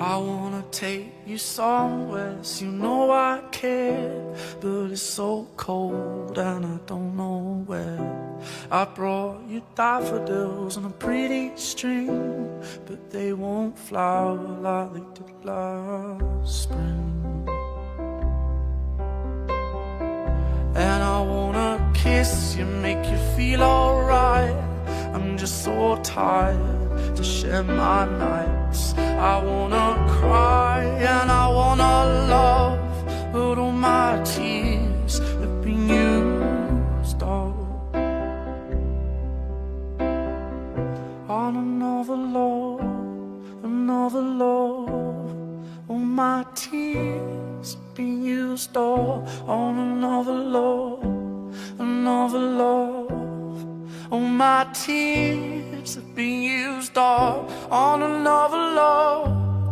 I wanna take you somewhere, so you know I care, but it's so cold and I don't know where. I brought you daffodils on a pretty string, but they won't flower like they did last spring. And I wanna kiss you, make you feel alright. I'm just so tired to share my nights. I wanna cry and I wanna love, but all my tears have been used up on another love, another love. All my tears have been used up on another love, another love. All my tears have been used up on another love,